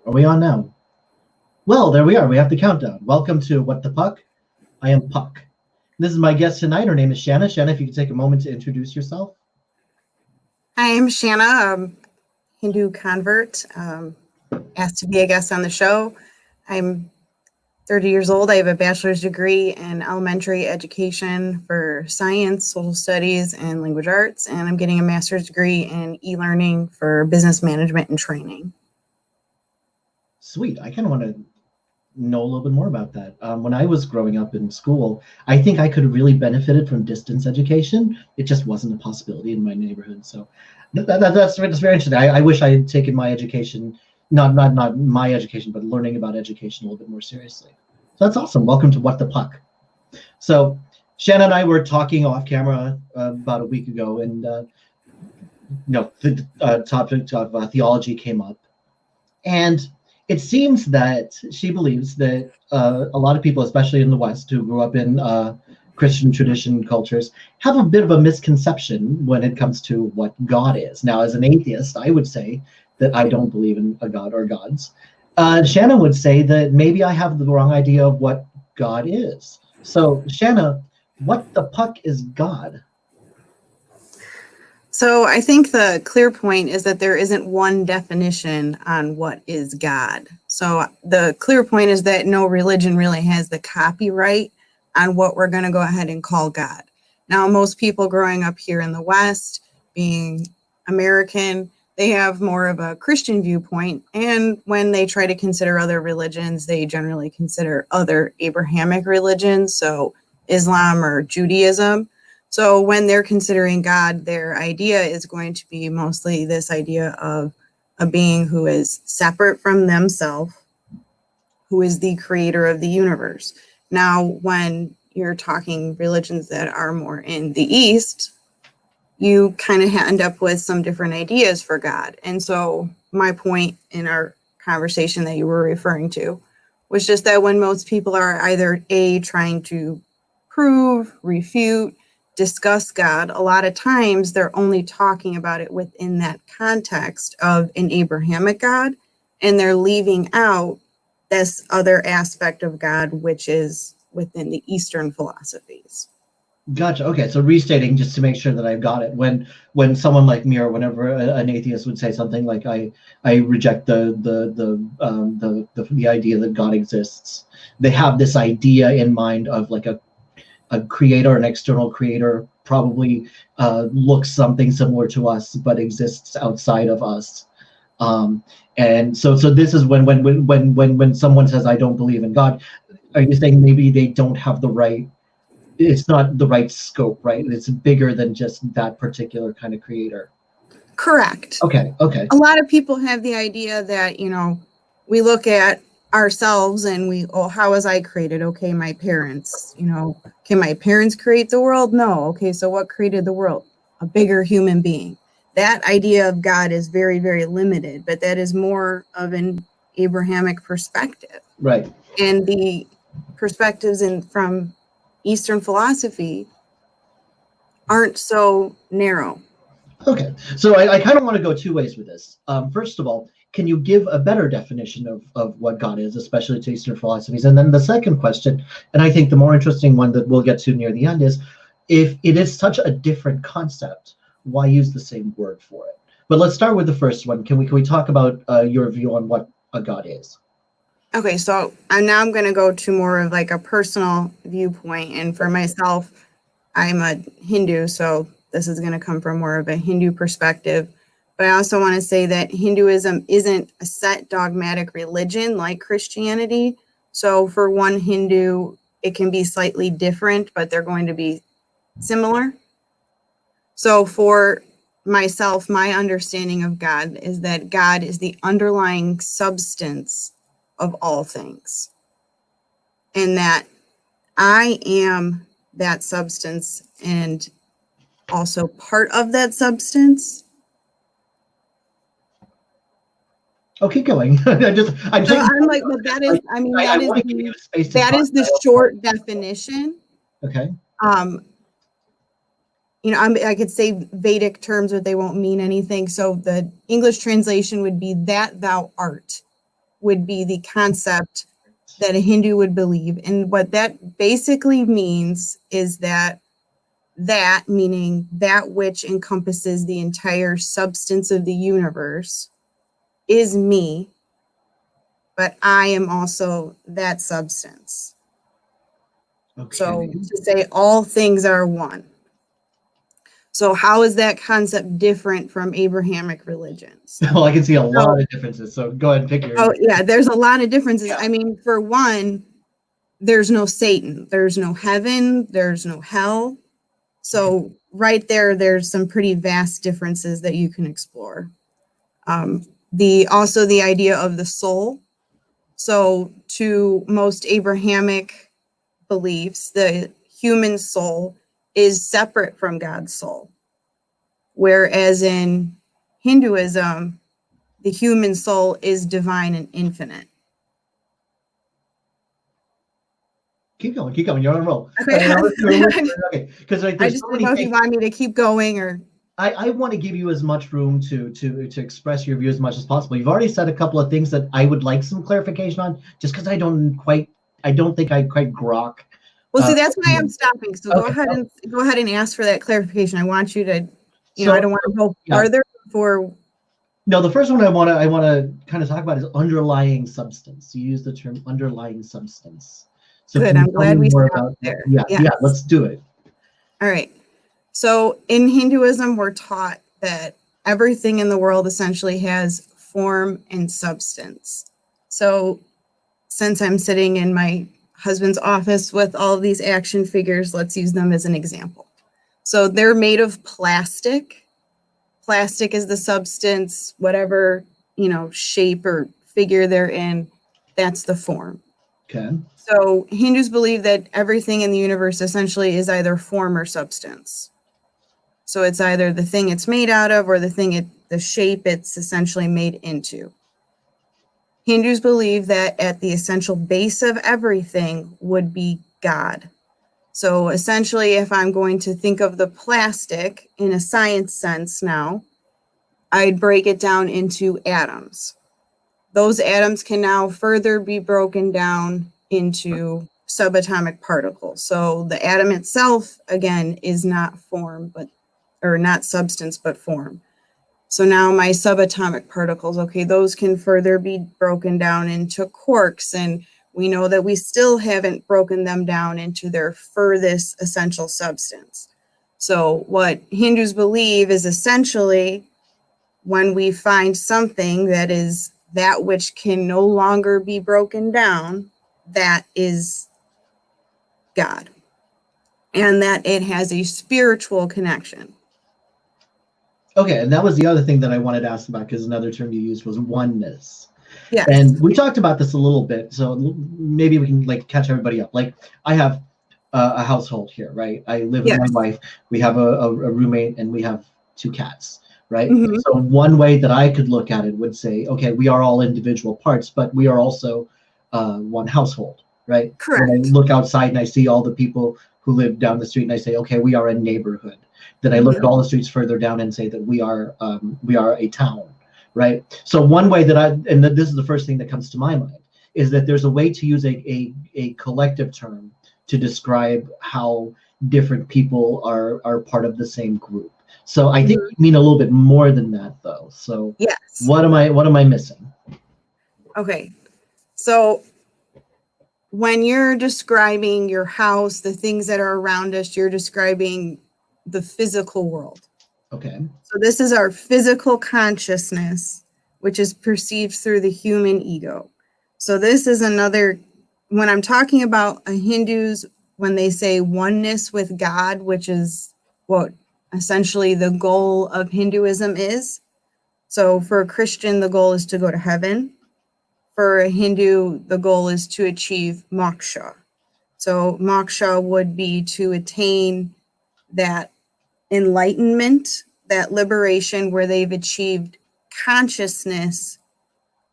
Are we on now? Well, there we are. We have the countdown. Welcome to What the Puck. I am Puck. This is my guest tonight. Her name is Shanna. Shanna, if you could take a moment to introduce yourself. Hi, I'm Shanna, Hindu convert, asked to be a guest on the show. I'm 30 years old. I have a bachelor's degree in elementary education for science, social studies, and language arts, and I'm getting a master's degree in e-learning for business management and training. Sweet. I kind of want to know a little bit more about that. When I was growing up in school, I think I could have really benefited from distance education. It just wasn't a possibility in my neighborhood. So that's very interesting. I wish I had taken my education, not my education, but learning about education a little bit more seriously. So that's awesome. Welcome to What the Puck. So Shanna and I were talking off camera about a week ago, and the topic of theology came up. And it seems that she believes that a lot of people, especially in the West, who grew up in Christian tradition cultures, have a bit of a misconception when it comes to what God is. Now, as an atheist, I would say that I don't believe in a God or gods. Shanna would say that maybe I have the wrong idea of what God is. So, Shanna, what the puck is God? So I think the clear point is that there isn't one definition on what is God. So the clear point is that no religion really has the copyright on what we're going to go ahead and call God. Now, most people growing up here in the West, being American, they have more of a Christian viewpoint. And when they try to consider other religions, they generally consider other Abrahamic religions, so Islam or Judaism. So when they're considering God, their idea is going to be mostly this idea of a being who is separate from themselves, who is the creator of the universe. Now, when you're talking religions that are more in the East, you kind of end up with some different ideas for God. And so my point in our conversation that you were referring to was just that when most people are either trying to prove, refute, discuss God, a lot of times they're only talking about it within that context of an Abrahamic God, and they're leaving out this other aspect of God, which is within the Eastern philosophies. Gotcha. Okay, so restating just to make sure that I've got it. When someone like me or whenever an atheist would say something like I reject the idea that God exists, they have this idea in mind of like a creator, an external creator, probably looks something similar to us but exists outside of us. And so this is when someone says I don't believe in God, are you saying maybe they don't have the right? It's not the right scope, right? It's bigger than just that particular kind of creator. Correct. Okay. A lot of people have the idea that, we look at ourselves and how was I created? Okay, my parents, can my parents create the world? No. Okay, so what created the world? A bigger human being. That idea of God is very, very limited, but that is more of an Abrahamic perspective. Right. And the perspectives from Eastern philosophy aren't so narrow. Okay, so I kind of want to go two ways with this. First of all, can you give a better definition of what God is, especially to Eastern philosophies? And then the second question, and I think the more interesting one that we'll get to near the end, is if it is such a different concept, why use the same word for it? But let's start with the first one. Can we talk about your view on what a God is? Okay, so now I'm going to go to more of like a personal viewpoint. And for myself, I'm a Hindu, so this is going to come from more of a Hindu perspective. But I also want to say that Hinduism isn't a set dogmatic religion like Christianity. So for one Hindu, it can be slightly different, but they're going to be similar. So for myself, my understanding of God is that God is the underlying substance of all things, and that I am that substance and also part of that substance. Oh, keep going. I'm like, but that is, I mean, that is the short definition. Okay. I could say Vedic terms, but they won't mean anything. So the English translation would be that thou art, would be the concept that a Hindu would believe. And what that basically means is that meaning that which encompasses the entire substance of the universe is me, but I am also that substance. Okay. So to say all things are one. So how is that concept different from Abrahamic religions? Well, I can see a lot of differences. So go ahead and pick your. Oh yeah, there's a lot of differences. Yeah. I mean, for one, there's no Satan, there's no heaven, there's no hell. So right there's some pretty vast differences that you can explore. Also the idea of the soul. So to most Abrahamic beliefs, the human soul is separate from God's soul. Whereas in Hinduism, the human soul is divine and infinite. Keep going. You're on a roll. Okay. Okay. Because like, I just don't know if you want me to keep going or. I want to give you as much room to express your view as much as possible. You've already said a couple of things that I would like some clarification on, just because I don't think I quite grok. Well, see, that's why I'm stopping. So okay. go ahead and ask for that clarification. I want you to, I don't want to go further before. No, the first one I want to kind of talk about is underlying substance. You use the term underlying substance. So good. I'm glad we stopped there. Yeah, let's do it. All right. So in Hinduism, we're taught that everything in the world essentially has form and substance. So since I'm sitting in my husband's office with all of these action figures, let's use them as an example. So they're made of plastic. Plastic is the substance, whatever, shape or figure they're in, that's the form. Okay. So Hindus believe that everything in the universe essentially is either form or substance. So it's either the thing it's made out of or the shape it's essentially made into. Hindus believe that at the essential base of everything would be God. So essentially, if I'm going to think of the plastic in a science sense now, I'd break it down into atoms. Those atoms can now further be broken down into subatomic particles. So the atom itself, again, is not not substance, but form. So now my subatomic particles, okay, those can further be broken down into quarks, and we know that we still haven't broken them down into their furthest essential substance. So what Hindus believe is essentially when we find something that is that which can no longer be broken down, that is God, and that it has a spiritual connection. Okay, and that was the other thing that I wanted to ask about, because another term you used was oneness. Yes. And we talked about this a little bit, so maybe we can catch everybody up. Like, I have a household here, right? I live with my wife. We have a roommate, and we have 2 cats, right? Mm-hmm. So one way that I could look at it would say, okay, we are all individual parts, but we are also one household, right? Correct. When I look outside and I see all the people who live down the street, and I say, okay, we are a neighborhood. Then I look at all the streets further down and say that we are a town, right? So one way that this is the first thing that comes to my mind, is that there's a way to use a collective term to describe how different people are part of the same group. So I think you mean a little bit more than that, though. So yes. What am I missing? Okay, so when you're describing your house, the things that are around us, you're describing the physical world. Okay. So this is our physical consciousness, which is perceived through the human ego. So this is another, when I'm talking about Hindus, when they say oneness with God, which is what essentially the goal of Hinduism is. So for a Christian, the goal is to go to heaven. For a Hindu, the goal is to achieve moksha. So moksha would be to attain that enlightenment, that liberation where they've achieved consciousness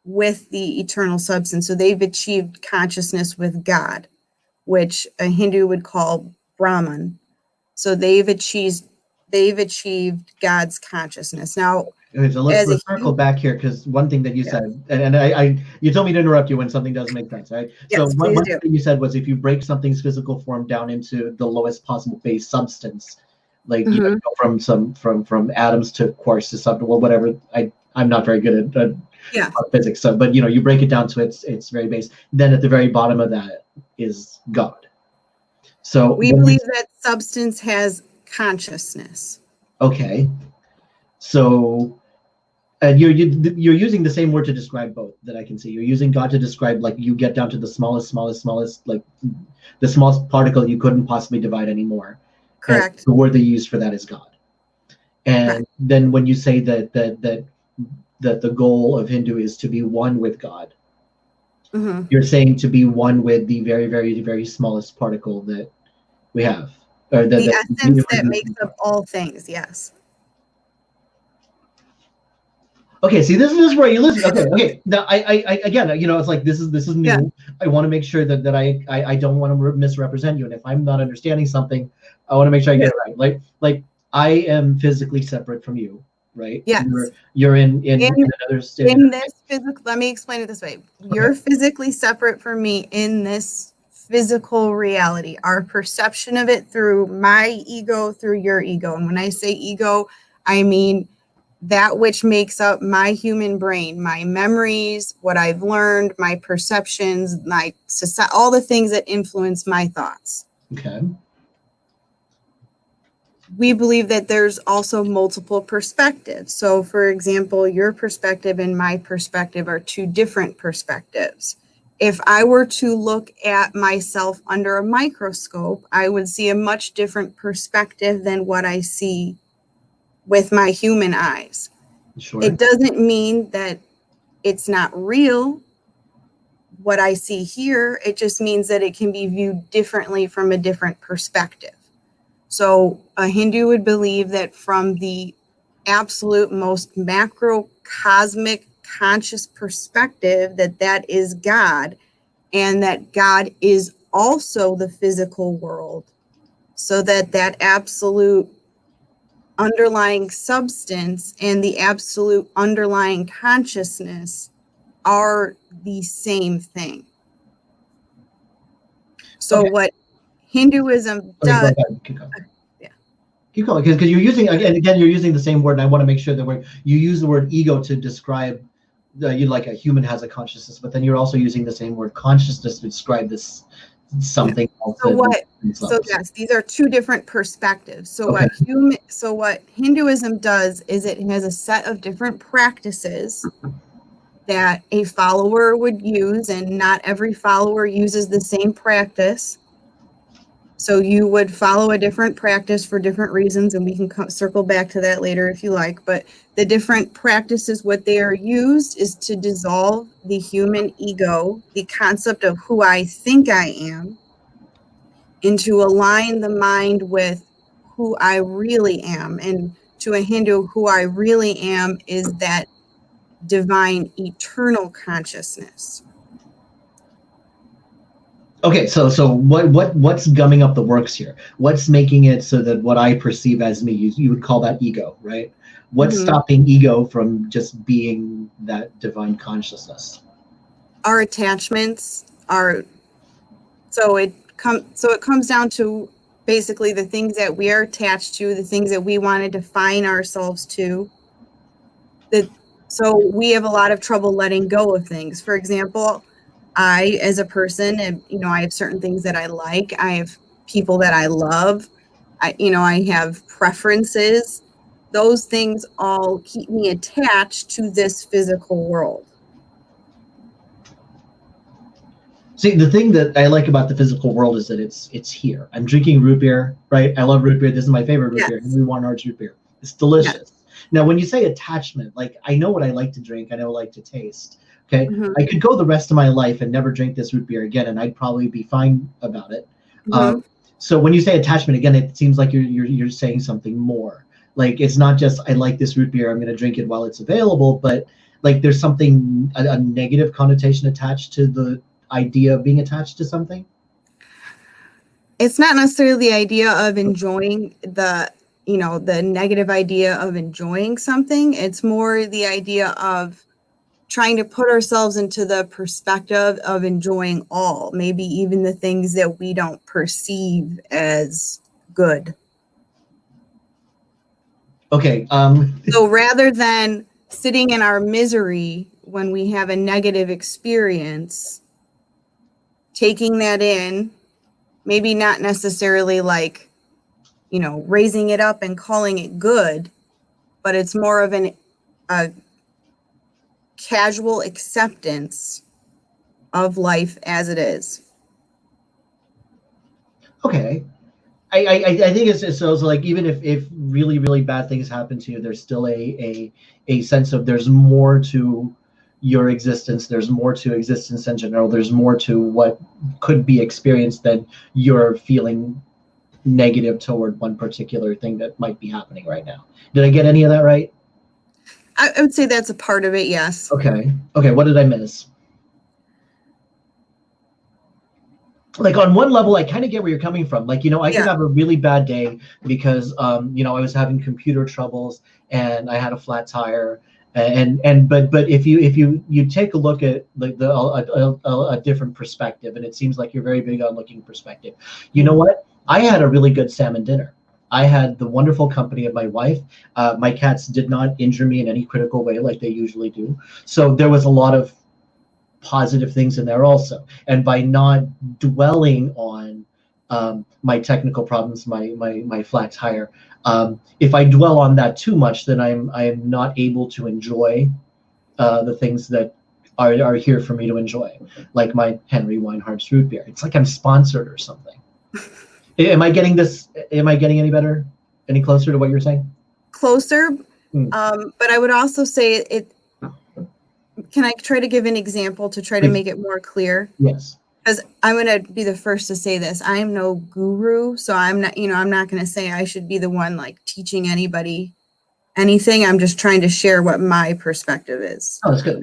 with the eternal substance. So they've achieved consciousness with God, which a Hindu would call Brahman. So they've achieved they've achieved God's consciousness. Now, Okay, so as let's a circle back here, because one thing that you said, and you told me to interrupt you when something doesn't make sense, right? So Yes, one please thing do. that you said was if you break something's physical form down into the lowest possible base substance, like you Mhm. go from atoms to quarks to something, well, whatever. I'm not very good at Yeah, physics, so but you break it down to its very base. Then at the very bottom of that is God. So we when we, believe that substance has consciousness. okay, so. And you're using the same word to describe both that I can see. You're using God to describe, like, you get down to the smallest, like the smallest particle you couldn't possibly divide anymore. And Correct. the word they use for that is God. Correct. And then when you say that the goal of Hindu is to be one with God, Hmm. you're saying to be one with the very, very, very smallest particle that we have, or that The the essence universe that is. makes up all things. Yes. Okay, see, this is where you listen. Okay. Now, I again, it's like this is Yeah. new. I want to make sure that I don't want to misrepresent you, and if I'm not understanding something, I want to make sure I get it right. Like I am physically separate from you, right? Yes. You're in another state. In this physical, let me explain it this way. You're Okay. physically separate from me in this physical reality. Our perception of it through my ego, through your ego. And when I say ego, I mean that which makes up my human brain, my memories, what I've learned, my perceptions, my society, all the things that influence my thoughts. Okay. We believe that there's also multiple perspectives. So, for example, your perspective and my perspective are two different perspectives. If I were to look at myself under a microscope, I would see a much different perspective than what I see with my human eyes. Sure. It doesn't mean that it's not real, what I see here. It just means that it can be viewed differently from a different perspective. So a Hindu would believe that from the absolute most macrocosmic conscious perspective, that is God, and that God is also the physical world. So that absolute underlying substance and the absolute underlying consciousness are the same thing. So Okay. what Hinduism Okay, go does, ahead. Keep going. yeah. Keep going, because you're using again you're using the same word, and I want to make sure that you use the word ego to describe you like a human has a consciousness, but then you're also using the same word consciousness to describe this something else. So yes, these are two different perspectives. So Okay. what Hinduism does is it has a set of different practices that a follower would use, and not every follower uses the same practice. So you would follow a different practice for different reasons, and we can circle back to that later if you like. But the different practices, what they are used is to dissolve the human ego, the concept of who I think I am, and to align the mind with who I really am. And to a Hindu, who I really am is that divine eternal consciousness. Okay, so what's gumming up the works here? What's making it so that what I perceive as me, you would call that ego, right? What's stopping ego from just being that divine consciousness? Our attachments are, so it comes down to basically the things that we are attached to, the things that we want to define ourselves to. So we have a lot of trouble letting go of things. For example, I, as a person, and I have certain things that I like. I have people that I love. I have preferences. Those things all keep me attached to this physical world. See, the thing that I like about the physical world is that it's here. I'm drinking root beer, right? I love root beer. This is my favorite root beer. Henry Warnard's root beer. It's delicious. Yes. Now, when you say attachment, like, I know what I like to drink. I know what I like to taste. Okay. Mm-hmm. I could go the rest of my life and never drink this root beer again, and I'd probably be fine about it. Mm-hmm. So when you say attachment, again, it seems like you're saying something more. Like, it's not just I like this root beer, I'm going to drink it while it's available, but like there's something, a negative connotation attached to the idea of being attached to something. It's not necessarily the idea of enjoying the the negative idea of enjoying something. It's more the idea of trying to put ourselves into the perspective of enjoying all, maybe even the things that we don't perceive as good. Okay. So rather than sitting in our misery when we have a negative experience, taking that in, maybe not necessarily like, raising it up and calling it good, but it's more of a casual acceptance of life as it is. Okay. I think it's so like, even if really, really bad things happen to you, there's still a sense of there's more to your existence. There's more to existence in general. There's more to what could be experienced than you're feeling negative toward one particular thing that might be happening right now. Did I get any of that right? I would say that's a part of it, yes. Okay. What did I miss? Like, on one level, I kind of get where you're coming from. Like, I could have a really bad day because, I was having computer troubles and I had a flat tire. But if you take a look at like a different perspective, and it seems like you're very big on looking perspective. You know what? I had a really good salmon dinner. I had the wonderful company of my wife. My cats did not injure me in any critical way like they usually do. So there was a lot of positive things in there also. And by not dwelling on my technical problems, my flat tire, if I dwell on that too much, then I am not able to enjoy the things that are here for me to enjoy, like my Henry Weinhardt's root beer. It's like I'm sponsored or something. Am I getting this? Am I getting any better? Any closer to what you're saying? Closer. But I would also say it. Can I try to give an example to try to make it more clear? Yes. Because I'm going to be the first to say this. I'm no guru, so I'm not, I'm not going to say I should be the one like teaching anybody anything. I'm just trying to share what my perspective is. Oh, that's good.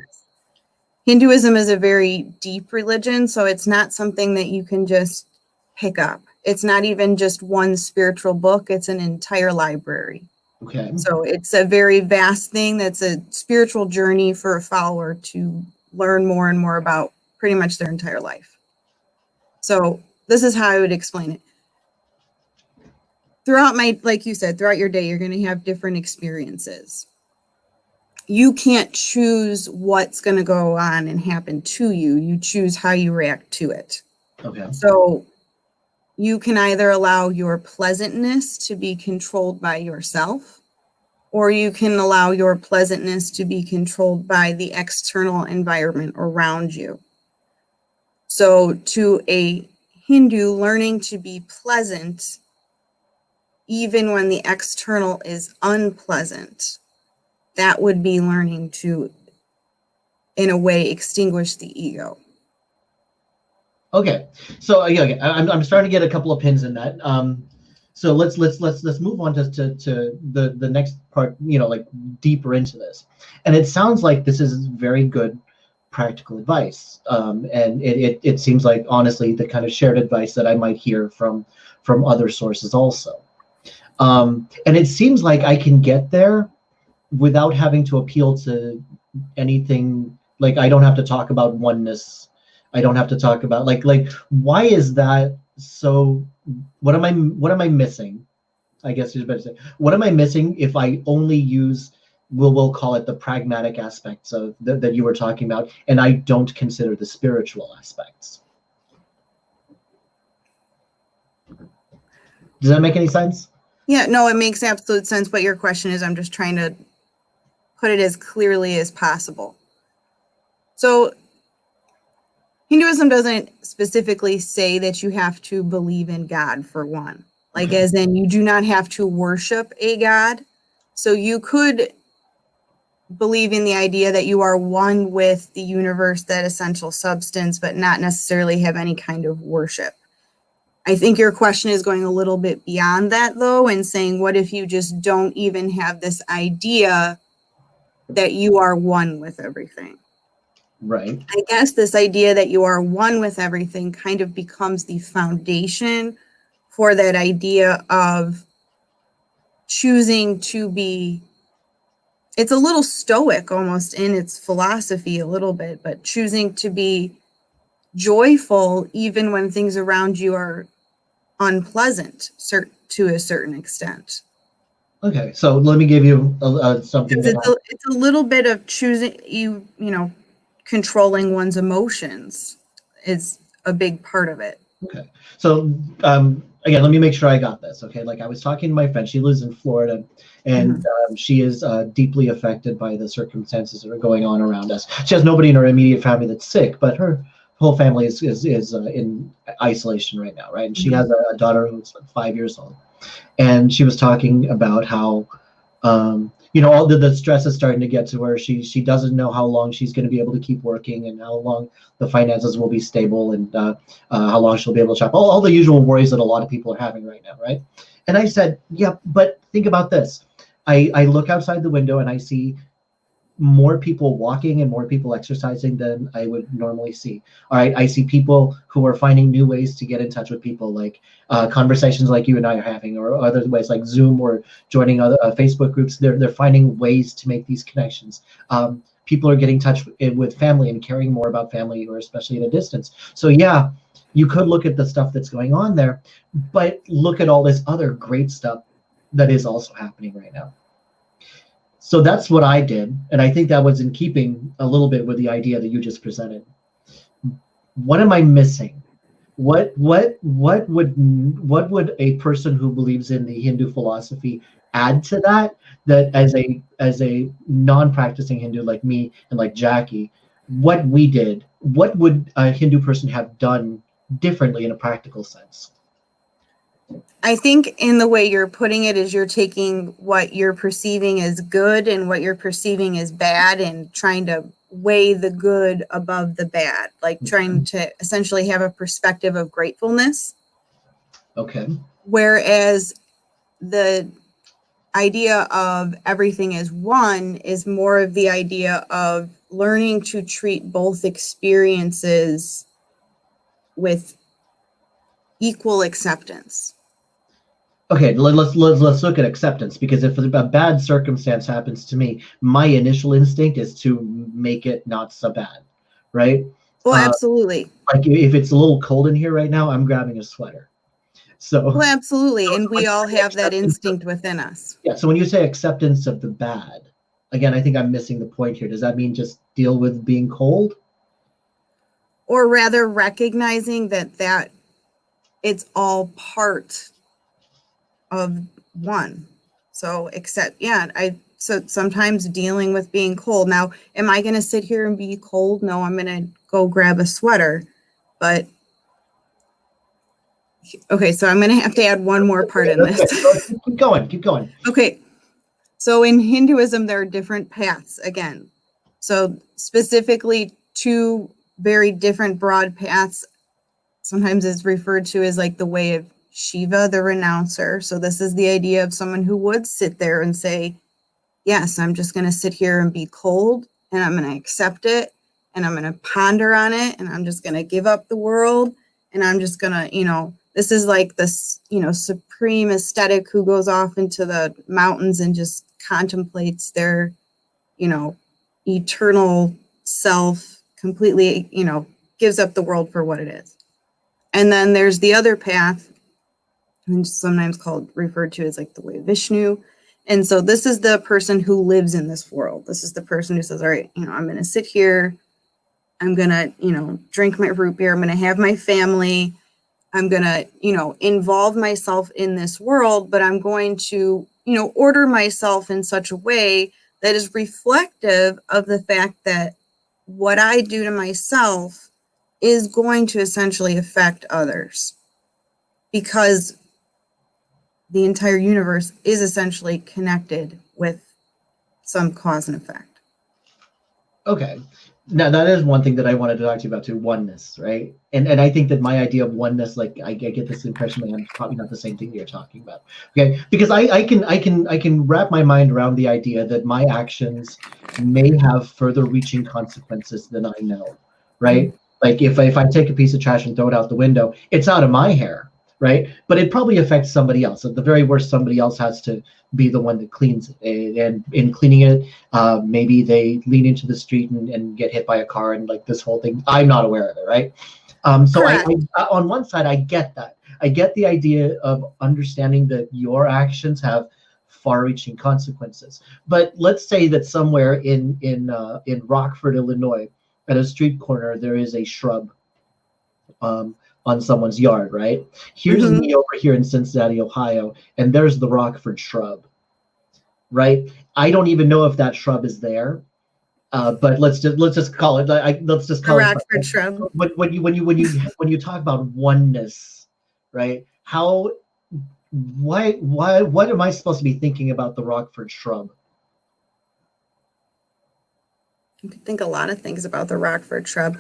Hinduism is a very deep religion, so it's not something that you can just pick up. It's not even just one spiritual book. It's an entire library. Okay. So it's a very vast thing. That's a spiritual journey for a follower to learn more and more about pretty much their entire life. So this is how I would explain it. Like you said, throughout your day, you're going to have different experiences. You can't choose what's going to go on and happen to you. You choose how you react to it. Okay. So you can either allow your pleasantness to be controlled by yourself, or you can allow your pleasantness to be controlled by the external environment around you. So to a Hindu, learning to be pleasant, even when the external is unpleasant, that would be learning to, in a way, extinguish the ego. Okay. So okay. I'm starting to get a couple of pins in that. So let's move on to the next part, like deeper into this. And it sounds like this is very good practical advice. And it seems like, honestly, the kind of shared advice that I might hear from other sources also. And it seems like I can get there without having to appeal to anything. Like, I don't have to talk about oneness. I don't have to talk about like why is that so? What am I missing? I guess you're better to say. What am I missing if I only use, we'll call it the pragmatic aspects of that you were talking about, and I don't consider the spiritual aspects? Does that make any sense? Yeah, no, it makes absolute sense. What your question is, I'm just trying to put it as clearly as possible. So Hinduism doesn't specifically say that you have to believe in God, for one. Like, as in, you do not have to worship a God. So you could believe in the idea that you are one with the universe, that essential substance, but not necessarily have any kind of worship. I think your question is going a little bit beyond that, though, and saying, what if you just don't even have this idea that you are one with everything? Right. I guess this idea that you are one with everything kind of becomes the foundation for that idea of choosing to be, it's a little stoic almost in its philosophy a little bit, but choosing to be joyful even when things around you are unpleasant to a certain extent. Okay, so let me give you something that it's a little bit of choosing, you know, controlling one's emotions is a big part of it. Okay, so again, let me make sure I got this. Okay, like I was talking to my friend, she lives in Florida, and she is deeply affected by the circumstances that are going on around us. She has nobody in her immediate family that's sick, but her whole family is in isolation right now, right? And she has a daughter who's like 5 years old, and she was talking about how you know, all the stress is starting to get to where she doesn't know how long she's going to be able to keep working, and how long the finances will be stable, and how long she'll be able to shop. All the usual worries that a lot of people are having right now, right? And I said, yeah, but think about this. I look outside the window and I see more people walking and more people exercising than I would normally see. All right, I see people who are finding new ways to get in touch with people, like conversations like you and I are having, or other ways like Zoom or joining other Facebook groups. They're finding ways to make these connections. People are getting in touch with family and caring more about family, or especially at a distance. So yeah, you could look at the stuff that's going on there, but look at all this other great stuff that is also happening right now. So that's what I did, and I think that was in keeping a little bit with the idea that you just presented. What am I missing? What would a person who believes in the Hindu philosophy add to that? That as a non-practicing Hindu like me and like Jackie, what we did, what would a Hindu person have done differently in a practical sense? I think in the way you're putting it is you're taking what you're perceiving as good and what you're perceiving as bad and trying to weigh the good above the bad, like trying to essentially have a perspective of gratefulness. Okay. Whereas the idea of everything as one is more of the idea of learning to treat both experiences with equal acceptance. Okay, let's look at acceptance, because if a bad circumstance happens to me, my initial instinct is to make it not so bad, right? Well, absolutely. Like if it's a little cold in here right now, I'm grabbing a sweater. So. Well, absolutely, and we all have that instinct within us. Yeah. So when you say acceptance of the bad, again, I think I'm missing the point here. Does that mean just deal with being cold? Or rather, recognizing that it's all part of one. So so sometimes dealing with being cold. Now, am I going to sit here and be cold? No, I'm going to go grab a sweater. But okay, so I'm going to have to add one more part in this. Keep going. Okay. So in Hinduism, there are different paths again. So specifically, two very different broad paths. Sometimes it's referred to as like the way of Shiva, the renouncer. So this is the idea of someone who would sit there and say, yes, I'm just going to sit here and be cold, and I'm going to accept it, and I'm going to ponder on it, and I'm just going to give up the world, and I'm just going to, this is like this, supreme ascetic who goes off into the mountains and just contemplates their, eternal self, completely, gives up the world for what it is. And then there's the other path, and sometimes referred to as like the way of Vishnu. And so this is the person who lives in this world. This is the person who says, all right, I'm going to sit here. I'm going to, drink my root beer. I'm going to have my family. I'm going to, involve myself in this world, but I'm going to, order myself in such a way that is reflective of the fact that what I do to myself is going to essentially affect others, because the entire universe is essentially connected with some cause and effect. Okay. Now that is one thing that I wanted to talk to you about too, oneness, right? And I think that my idea of oneness, like I get this impression that I'm probably not the same thing you're talking about. Okay, because I can wrap my mind around the idea that my actions may have further reaching consequences than I know, right? Like if I take a piece of trash and throw it out the window, it's out of my hair, right? But it probably affects somebody else. At the very worst, somebody else has to be the one that cleans it. And in cleaning it, maybe they lean into the street and get hit by a car and like this whole thing. I'm not aware of it, right? So I, on one side, I get that. I get the idea of understanding that your actions have far-reaching consequences. But let's say that somewhere in Rockford, Illinois, at a street corner, there is a shrub on someone's yard, right? Here's me over here in Cincinnati, Ohio, and there's the Rockford shrub, right? I don't even know if that shrub is there, but let's just call it. Let's just call the it Rockford shrub. But when you talk about oneness, right? What am I supposed to be thinking about the Rockford shrub? You could think a lot of things about the Rockford shrub.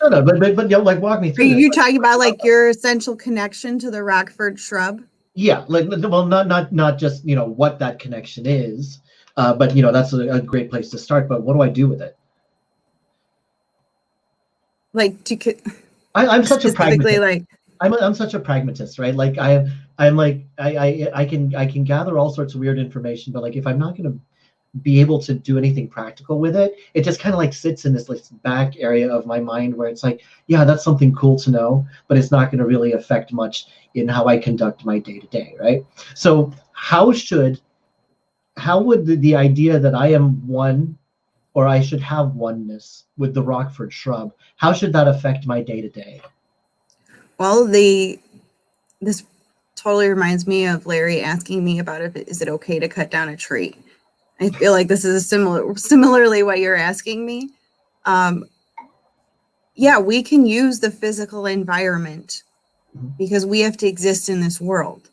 No, but like walk me through. Are you talking about like your essential connection to the Rockford shrub? Yeah, like, well, not just what that connection is, but that's a great place to start. But what do I do with it? Like, I'm such a pragmatist. Like, I'm such a pragmatist, right? Like I'm like I can gather all sorts of weird information, but like if I'm not going to be able to do anything practical with it, it just kind of like sits in this like back area of my mind where it's like, yeah, that's something cool to know, but it's not going to really affect much in how I conduct my day-to-day, right? So how would the idea that I am one, or I should have oneness with the Rockford shrub, how should that affect my day-to-day? Well, this totally reminds me of Larry asking me about is it okay to cut down a tree? I feel like this is similarly what you're asking me. Yeah, we can use the physical environment because we have to exist in this world.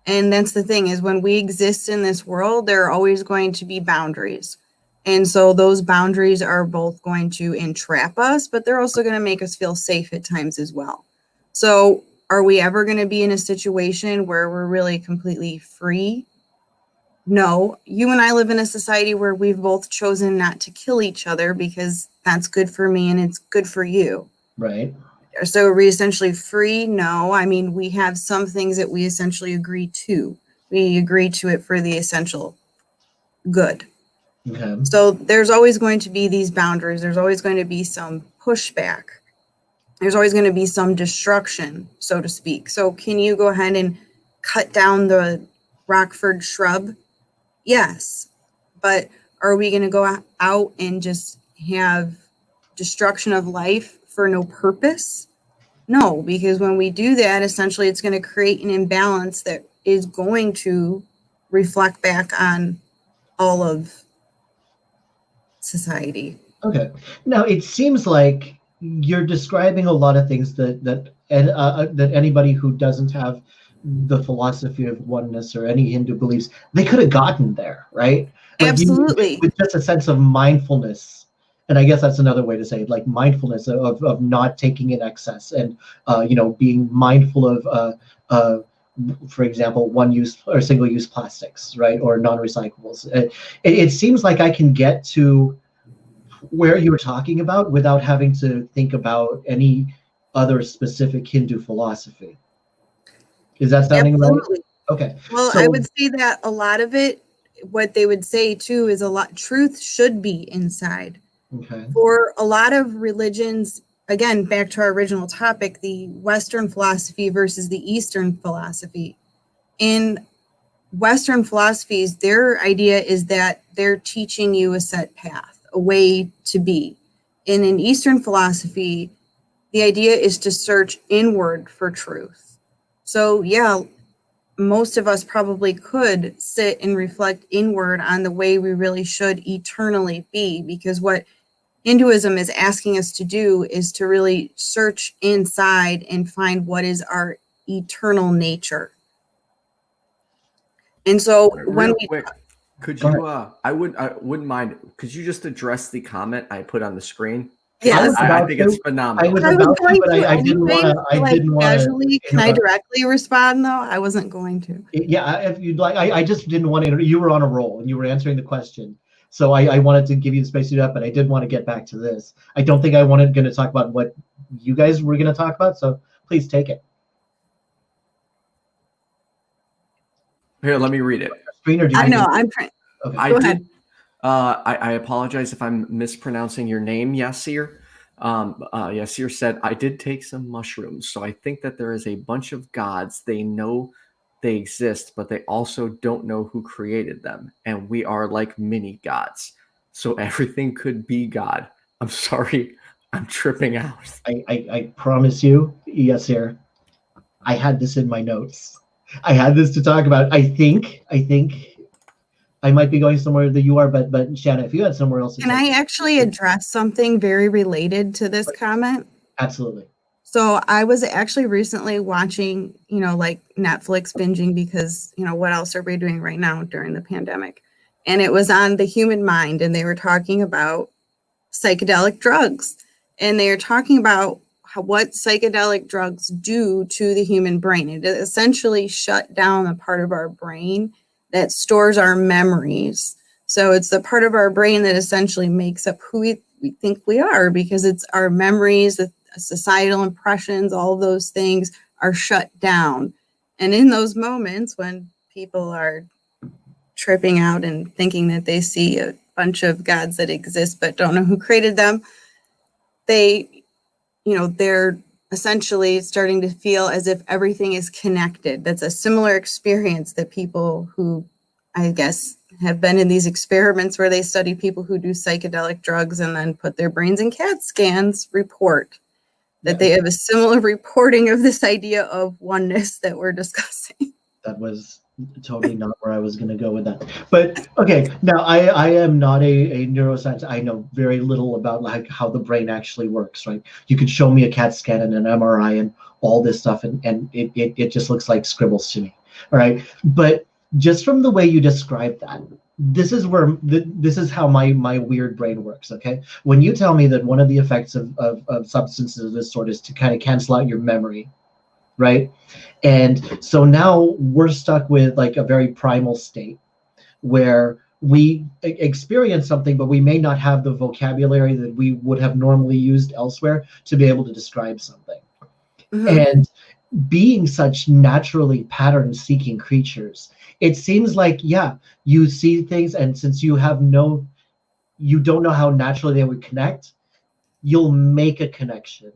And that's the thing, is when we exist in this world, there are always going to be boundaries. And so those boundaries are both going to entrap us, but they're also going to make us feel safe at times as well. So are we ever going to be in a situation where we're really completely free? No. You and I live in a society where we've both chosen not to kill each other because that's good for me and it's good for you. Right. So are we essentially free? No. I mean, we have some things that we essentially agree to. We agree to it for the essential good. Okay. So there's always going to be these boundaries. There's always going to be some pushback. There's always going to be some destruction, so to speak. So can you go ahead and cut down the Rockford shrub? Yes. But are we going to go out and just have destruction of life for no purpose? No, because when we do that, essentially it's going to create an imbalance that is going to reflect back on all of society. Okay. Now it seems like you're describing a lot of things that anybody who doesn't have the philosophy of oneness or any Hindu beliefs, they could have gotten there, right? Like Absolutely. with just a sense of mindfulness. And I guess that's another way to say it, like mindfulness of not taking in excess and, being mindful of, for example, one-use or single-use plastics, right? Or non-recyclables. It seems like I can get to where you were talking about without having to think about any other specific Hindu philosophy. Is that sounding Absolutely. right? Okay. Well, So, I would say that a lot of it, what they would say too, is truth should be inside. okay. For a lot of religions, again, back to our original topic, the Western philosophy versus the Eastern philosophy. In Western philosophies, their idea is that they're teaching you a set path, a way to be. In an Eastern philosophy, the idea is to search inward for truth. So yeah, most of us probably could sit and reflect inward on the way we really should eternally be, because what Hinduism is asking us to do is to really search inside and find what is our eternal nature. And so Real quick, could you I wouldn't mind, could you just address the comment I put on the screen? Yes. I think it's phenomenal. I was about to, but I didn't want to. Casually, can I directly respond though? I wasn't going to. Yeah, if you'd like, I just didn't want to. You were on a roll and you were answering the question, so I wanted to give you the space to do that, but I did want to get back to this. I don't think I wanted going to talk about what you guys were going to talk about, so please take it. Here, let me read it. Screen, or do you I want know. to- I'm trying. Okay. Go ahead. I apologize if I'm mispronouncing your name, Yasir. Yasir said, I did take some mushrooms, so I think that there is a bunch of gods. They know they exist, but they also don't know who created them. And we are like mini gods. So everything could be God. I'm sorry. I'm tripping out. I promise you, yes, sir. I had this in my notes. I had this to talk about. I think I might be going somewhere that you are, but Shanna, if you had somewhere else to Can I actually address something very related to this comment? Absolutely. So I was actually recently watching, like Netflix binging because, what else are we doing right now during the pandemic? And it was on the human mind, and they were talking about psychedelic drugs. And they are talking about what psychedelic drugs do to the human brain. It essentially shut down the part of our brain that stores our memories. So it's the part of our brain that essentially makes up who we think we are, because it's our memories, the societal impressions, all of those things are shut down. And in those moments when people are tripping out and thinking that they see a bunch of gods that exist but don't know who created them, they're essentially starting to feel as if everything is connected. That's a similar experience that people who, I guess, have been in these experiments where they study people who do psychedelic drugs and then put their brains in CAT scans report that they have a similar reporting of this idea of oneness that we're discussing. That was totally not where I was going to go with that. But okay, now I am not a neuroscientist. I know very little about like how the brain actually works, right? You could show me a CAT scan and an MRI and all this stuff, and it just looks like scribbles to me. All right. But just from the way you described that, this is how my weird brain works. Okay. When you tell me that one of the effects of substances of this sort is to kind of cancel out your memory, right? And so now we're stuck with like a very primal state where we experience something, but we may not have the vocabulary that we would have normally used elsewhere to be able to describe something. Mm-hmm. And being such naturally pattern-seeking creatures, it seems like, yeah, you see things, and since you don't know how naturally they would connect, you'll make a connection,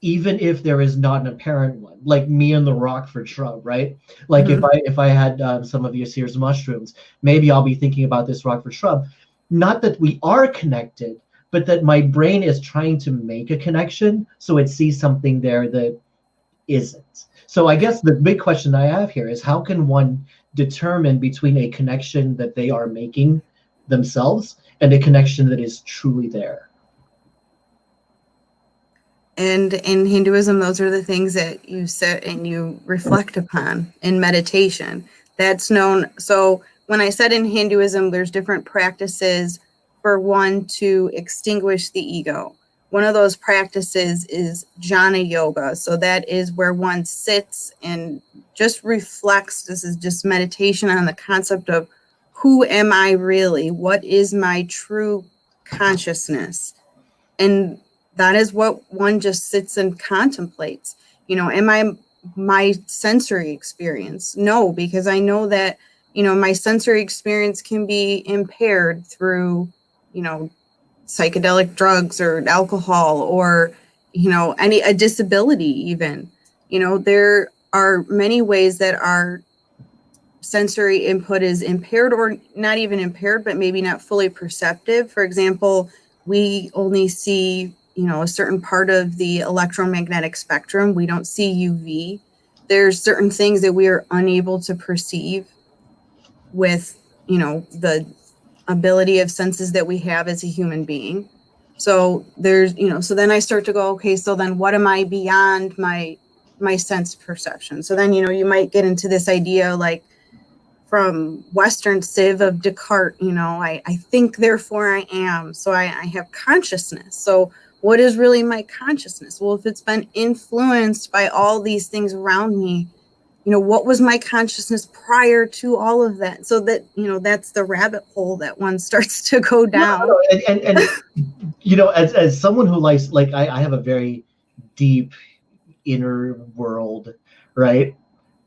even if there is not an apparent one, like me and the Rockford shrub, right? Like mm-hmm. if I had some of Yasir's mushrooms, maybe I'll be thinking about this Rockford shrub. Not that we are connected, but that my brain is trying to make a connection, so it sees something there that isn't. So I guess the big question I have here is, how can one determine between a connection that they are making themselves and a connection that is truly there? And in Hinduism, those are the things that you sit and you reflect upon in meditation. That's known. So when I said in Hinduism, there's different practices for one to extinguish the ego. One of those practices is jhana yoga. So that is where one sits and just reflects. This is just meditation on the concept of, who am I really? What is my true consciousness? And that is what one just sits and contemplates. Am I my sensory experience? No, because I know that, my sensory experience can be impaired through, psychedelic drugs or alcohol, or, a disability even. There are many ways that our sensory input is impaired, or not even impaired, but maybe not fully perceptive. For example, we only see, a certain part of the electromagnetic spectrum. We don't see UV. There's certain things that we are unable to perceive with, the ability of senses that we have as a human being. So there's, so then I start to go, okay, so then what am I beyond my sense perception? So then, you might get into this idea, like from Western Civ of Descartes, I think, therefore I am. So I have consciousness. So what is really my consciousness? Well, if it's been influenced by all these things around me, what was my consciousness prior to all of that? So that, that's the rabbit hole that one starts to go down. No, and as someone who likes, I have a very deep inner world, right?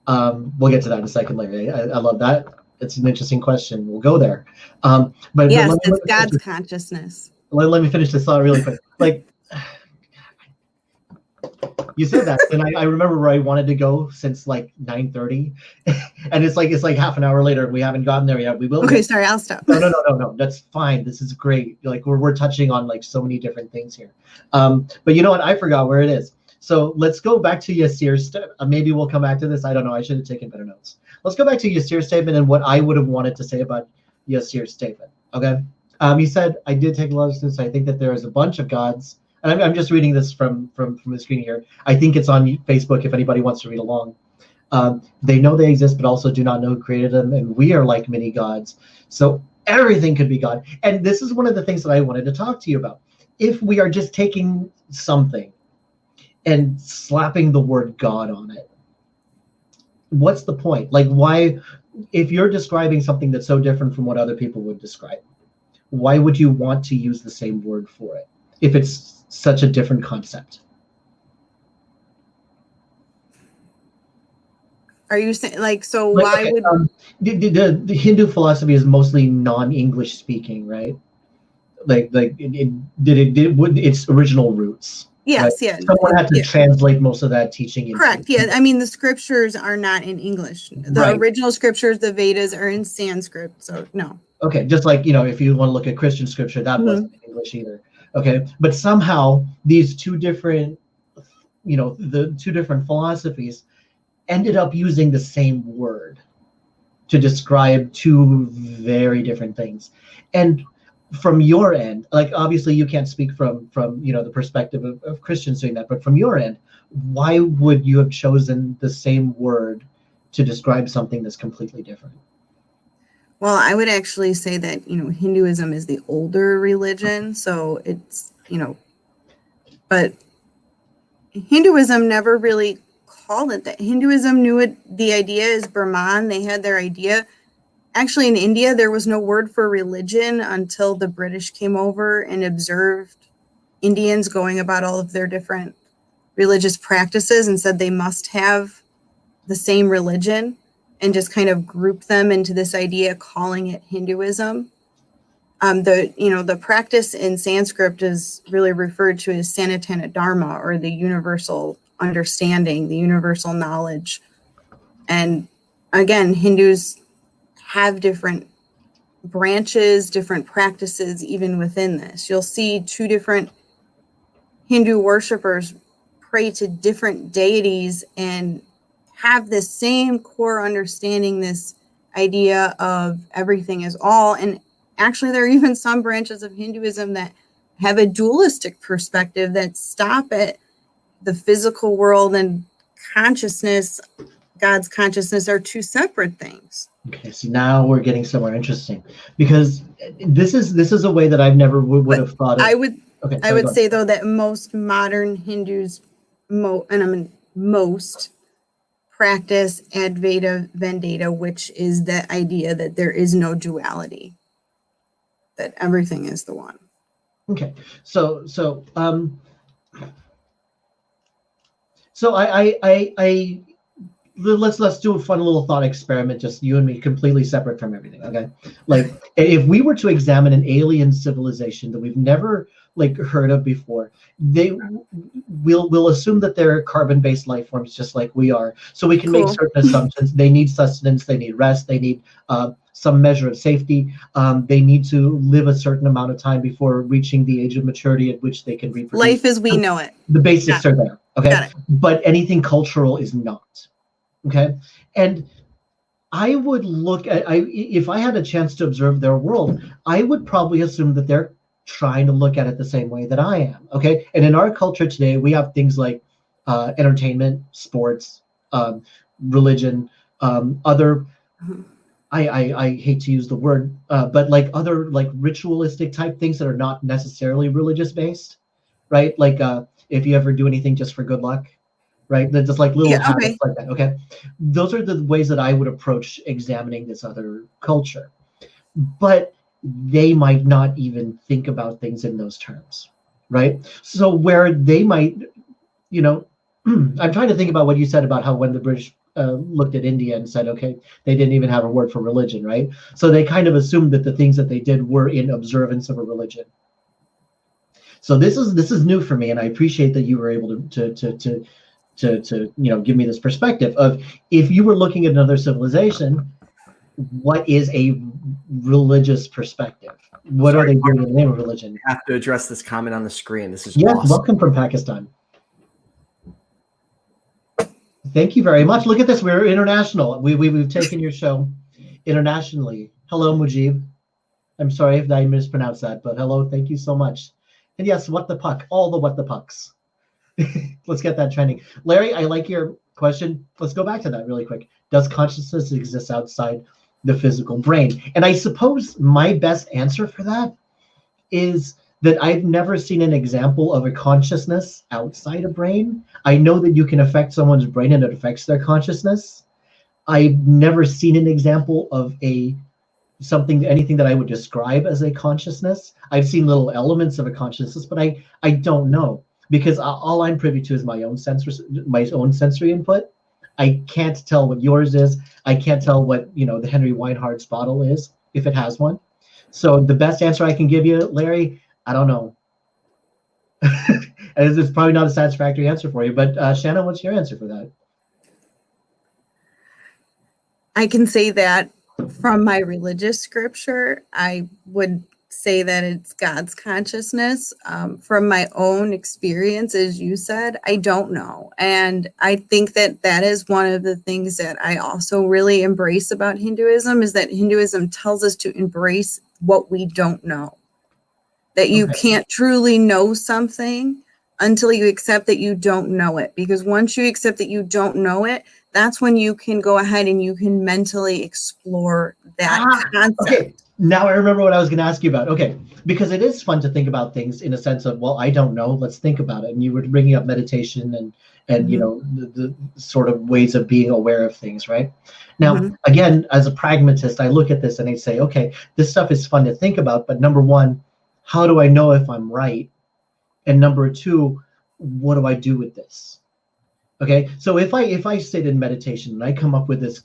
We'll get to that in a second, Larry. I love that. It's an interesting question. We'll go there. But Yes, let it's me God's consciousness. let me finish this thought really quick. Like, you said that, and I remember where I wanted to go since like 9:30, and it's like half an hour later, and we haven't gotten there yet. We will. Okay, sorry, I'll stop. No. That's fine. This is great. Like we're touching on like so many different things here. But you know what? I forgot where it is. So let's go back to Yassir's. Maybe we'll come back to this. I don't know. I should have taken better notes. Let's go back to Yassir's statement and what I would have wanted to say about Yassir's statement. Okay. He said, "I did take a lot of this. I think that there is a bunch of gods." And I'm just reading this from the screen here. I think it's on Facebook if anybody wants to read along. They know they exist, but also do not know who created them. And we are like many gods. So everything could be God. And this is one of the things that I wanted to talk to you about. If we are just taking something and slapping the word God on it, what's the point? Like, why, if you're describing something that's so different from what other people would describe, why would you want to use the same word for it if it's such a different concept? Are you saying like, so Like, why okay, would the Hindu philosophy is mostly non-English speaking, right? Its original roots. yes, Right? yeah. Someone had to Yeah. translate most of that teaching into. Correct. Yeah. I mean, the scriptures are not in English. The Right. original scriptures, the Vedas, are in Sanskrit. So no. Okay, just like, if you want to look at Christian scripture, that wasn't in English either. Okay, but somehow these two different, the two different philosophies ended up using the same word to describe two very different things. And from your end, like obviously you can't speak from the perspective of Christians doing that, but from your end, why would you have chosen the same word to describe something that's completely different? Well, I would actually say that, Hinduism is the older religion. So it's, but Hinduism never really called it that. Hinduism knew it. The idea is Brahman. They had their idea. Actually, in India, there was no word for religion until the British came over and observed Indians going about all of their different religious practices and said they must have the same religion, and just kind of group them into this idea, calling it Hinduism. The practice in Sanskrit is really referred to as Sanatana Dharma, or the universal understanding, the universal knowledge. And again, Hindus have different branches, different practices, even within this. You'll see two different Hindu worshipers pray to different deities and have this same core understanding, this idea of everything is all. And actually, there are even some branches of Hinduism that have a dualistic perspective that stop at the physical world and consciousness. God's consciousness are two separate things. Okay, so now we're getting somewhere interesting, because this is a way that I've never would have thought of. I would Okay, say though that most modern Hindus, most practice Advaita Vedanta, which is the idea that there is no duality, that everything is the one. Okay, so I let's do a fun little thought experiment, just you and me, completely separate from everything. Okay, like if we were to examine an alien civilization that we've never heard of before, we'll assume that they're carbon-based life forms just like we are, so we can make certain assumptions. They need sustenance, they need rest, they need some measure of safety, they need to live a certain amount of time before reaching the age of maturity at which they can reproduce. Life as we know it. The basics are there. Okay, but anything cultural is not. Okay, and I would look at, if I had a chance to observe their world, I would probably assume that they're trying to look at it the same way that I am. Okay, and in our culture today, we have things like entertainment, sports, religion, other. I hate to use the word, but other ritualistic type things that are not necessarily religious based, right? Like if you ever do anything just for good luck, right? That's just like little habits like that. Okay, those are the ways that I would approach examining this other culture, but they might not even think about things in those terms, right? So where they might, I'm trying to think about what you said about how when the British looked at India and said, okay, they didn't even have a word for religion, right? So they kind of assumed that the things that they did were in observance of a religion. So this is new for me, and I appreciate that you were able to give me this perspective of, if you were looking at another civilization, what is a religious perspective? What are they doing in the name of religion? I have to address this comment on the screen. This is Yes, awesome. welcome from Pakistan. Thank you very much. Look at this. We're international. We've taken your show internationally. Hello, Mujib. I'm sorry if I mispronounced that, but hello. Thank you so much. And yes, what the puck? All the what the pucks. Let's get that trending. Larry, I like your question. Let's go back to that really quick. Does consciousness exist outside the physical brain? And I suppose my best answer for that is that I've never seen an example of a consciousness outside a brain. I know that you can affect someone's brain and it affects their consciousness. I've never seen an example of anything that I would describe as a consciousness. I've seen little elements of a consciousness, but I don't know, because all I'm privy to is my own sensory input. I can't tell what yours is. I can't tell what the Henry Weinhardt's bottle is, if it has one. So the best answer I can give you, Larry, I don't know. It's probably not a satisfactory answer for you, but Shanna, what's your answer for that? I can say that from my religious scripture, I would say that it's God's consciousness. From my own experience, as you said, I don't know. And I think that that is one of the things that I also really embrace about Hinduism, is that Hinduism tells us to embrace what we don't know. That you can't truly know something until you accept that you don't know it. Because once you accept that you don't know it, that's when you can go ahead and you can mentally explore that concept. Okay, now I remember what I was going to ask you about. Okay, because it is fun to think about things in a sense of, well, I don't know, let's think about it. And you were bringing up meditation and the sort of ways of being aware of things, right? Now, again, as a pragmatist, I look at this and I say, okay, this stuff is fun to think about, but number one, how do I know if I'm right? And number two, what do I do with this? Okay, so if I sit in meditation and I come up with this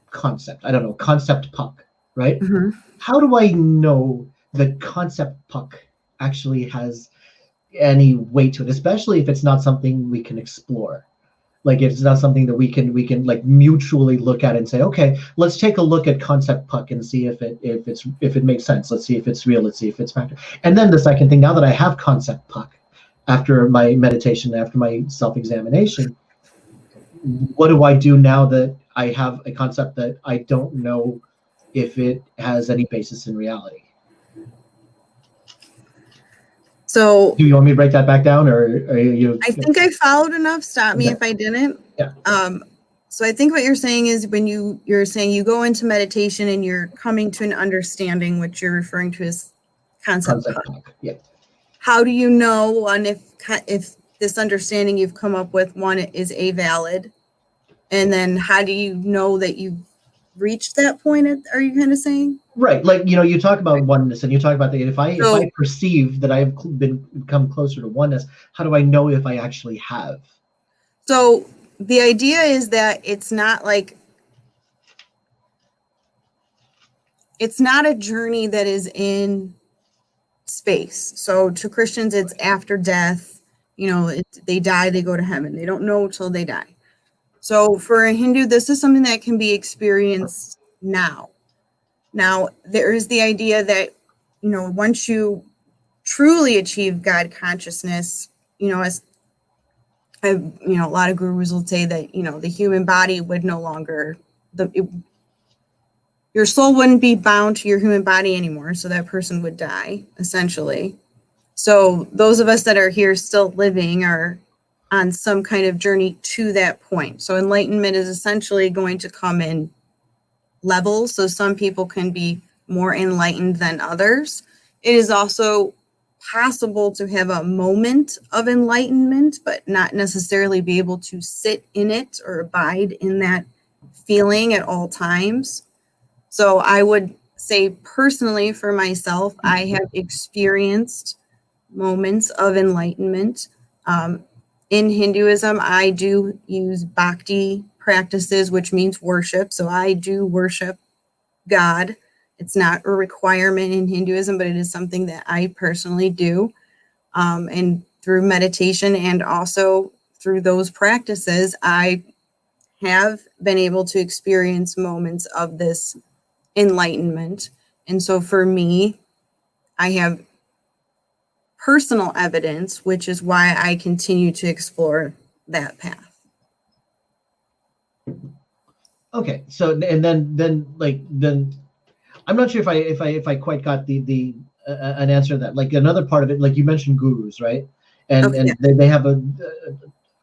concept, I don't know, concept puck, right? How do I know that concept puck actually has any weight to it, especially if it's not something we can explore? Like, if it's not something that we can like mutually look at and say, okay, let's take a look at concept puck and see if it makes sense. Let's see if it's real. Let's see if it's factor. And then the second thing, now that I have concept puck, after my meditation, after my self-examination, what do I do now that I have a concept that I don't know if it has any basis in reality? So do you want me to break that back down, or are you? I think I followed enough. Stop me if I didn't. Yeah. So I think what you're saying is, when you're saying you go into meditation and you're coming to an understanding, which you're referring to as concept puck. Yeah. How do you know, one, if this understanding you've come up with, one, is valid, and then how do you know that you've reached that point? Are you kind of saying? Right, like you talk about oneness, and you talk about that. If I perceive that I've become closer to oneness, how do I know if I actually have? So the idea is that it's not a journey that is in space. So to Christians, it's after death. They die, they go to heaven. They don't know till they die. So for a Hindu, this is something that can be experienced now. Now, there is the idea that, once you truly achieve God consciousness, as a lot of gurus will say that, the human body would no longer, your soul wouldn't be bound to your human body anymore. So that person would die, essentially. So those of us that are here still living are on some kind of journey to that point. So enlightenment is essentially going to come in levels. So some people can be more enlightened than others. It is also possible to have a moment of enlightenment, but not necessarily be able to sit in it or abide in that feeling at all times. So I would say, personally, for myself, I have experienced moments of enlightenment. In Hinduism, I do use bhakti practices, which means worship. So I do worship God. It's not a requirement in Hinduism, but it is something that I personally do. And through meditation and also through those practices, I have been able to experience moments of this enlightenment. And so for me, I have personal evidence, which is why I continue to explore that path. Okay, so and then I'm not sure if I quite got the an answer to that. Like another part of it, like you mentioned gurus, right? And Okay, yeah. they have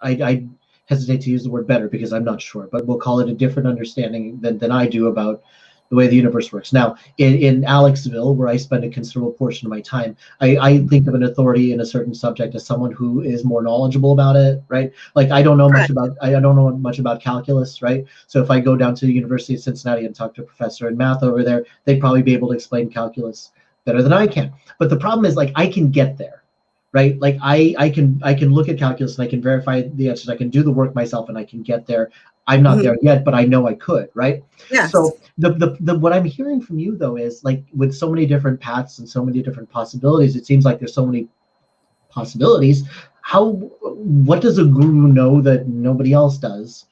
I hesitate to use the word better because I'm not sure, but we'll call it a different understanding than I do about the way the universe works. Now, in Alexville, where I spend a considerable portion of my time, I think of an authority in a certain subject as someone who is more knowledgeable about it, right? Like I don't know much about calculus, right? So if I go down to the University of Cincinnati and talk to a professor in math over there, they'd probably be able to explain calculus better than I can. But the problem is, like, I can get there, right? Like I can look at calculus and I can verify the answers. I can do the work myself and I can get there. I'm not there yet, but I know I could, right? Yes. So the what I'm hearing from you though is, like, with so many different paths and so many different possibilities, it seems like there's so many possibilities. What does a guru know that nobody else does?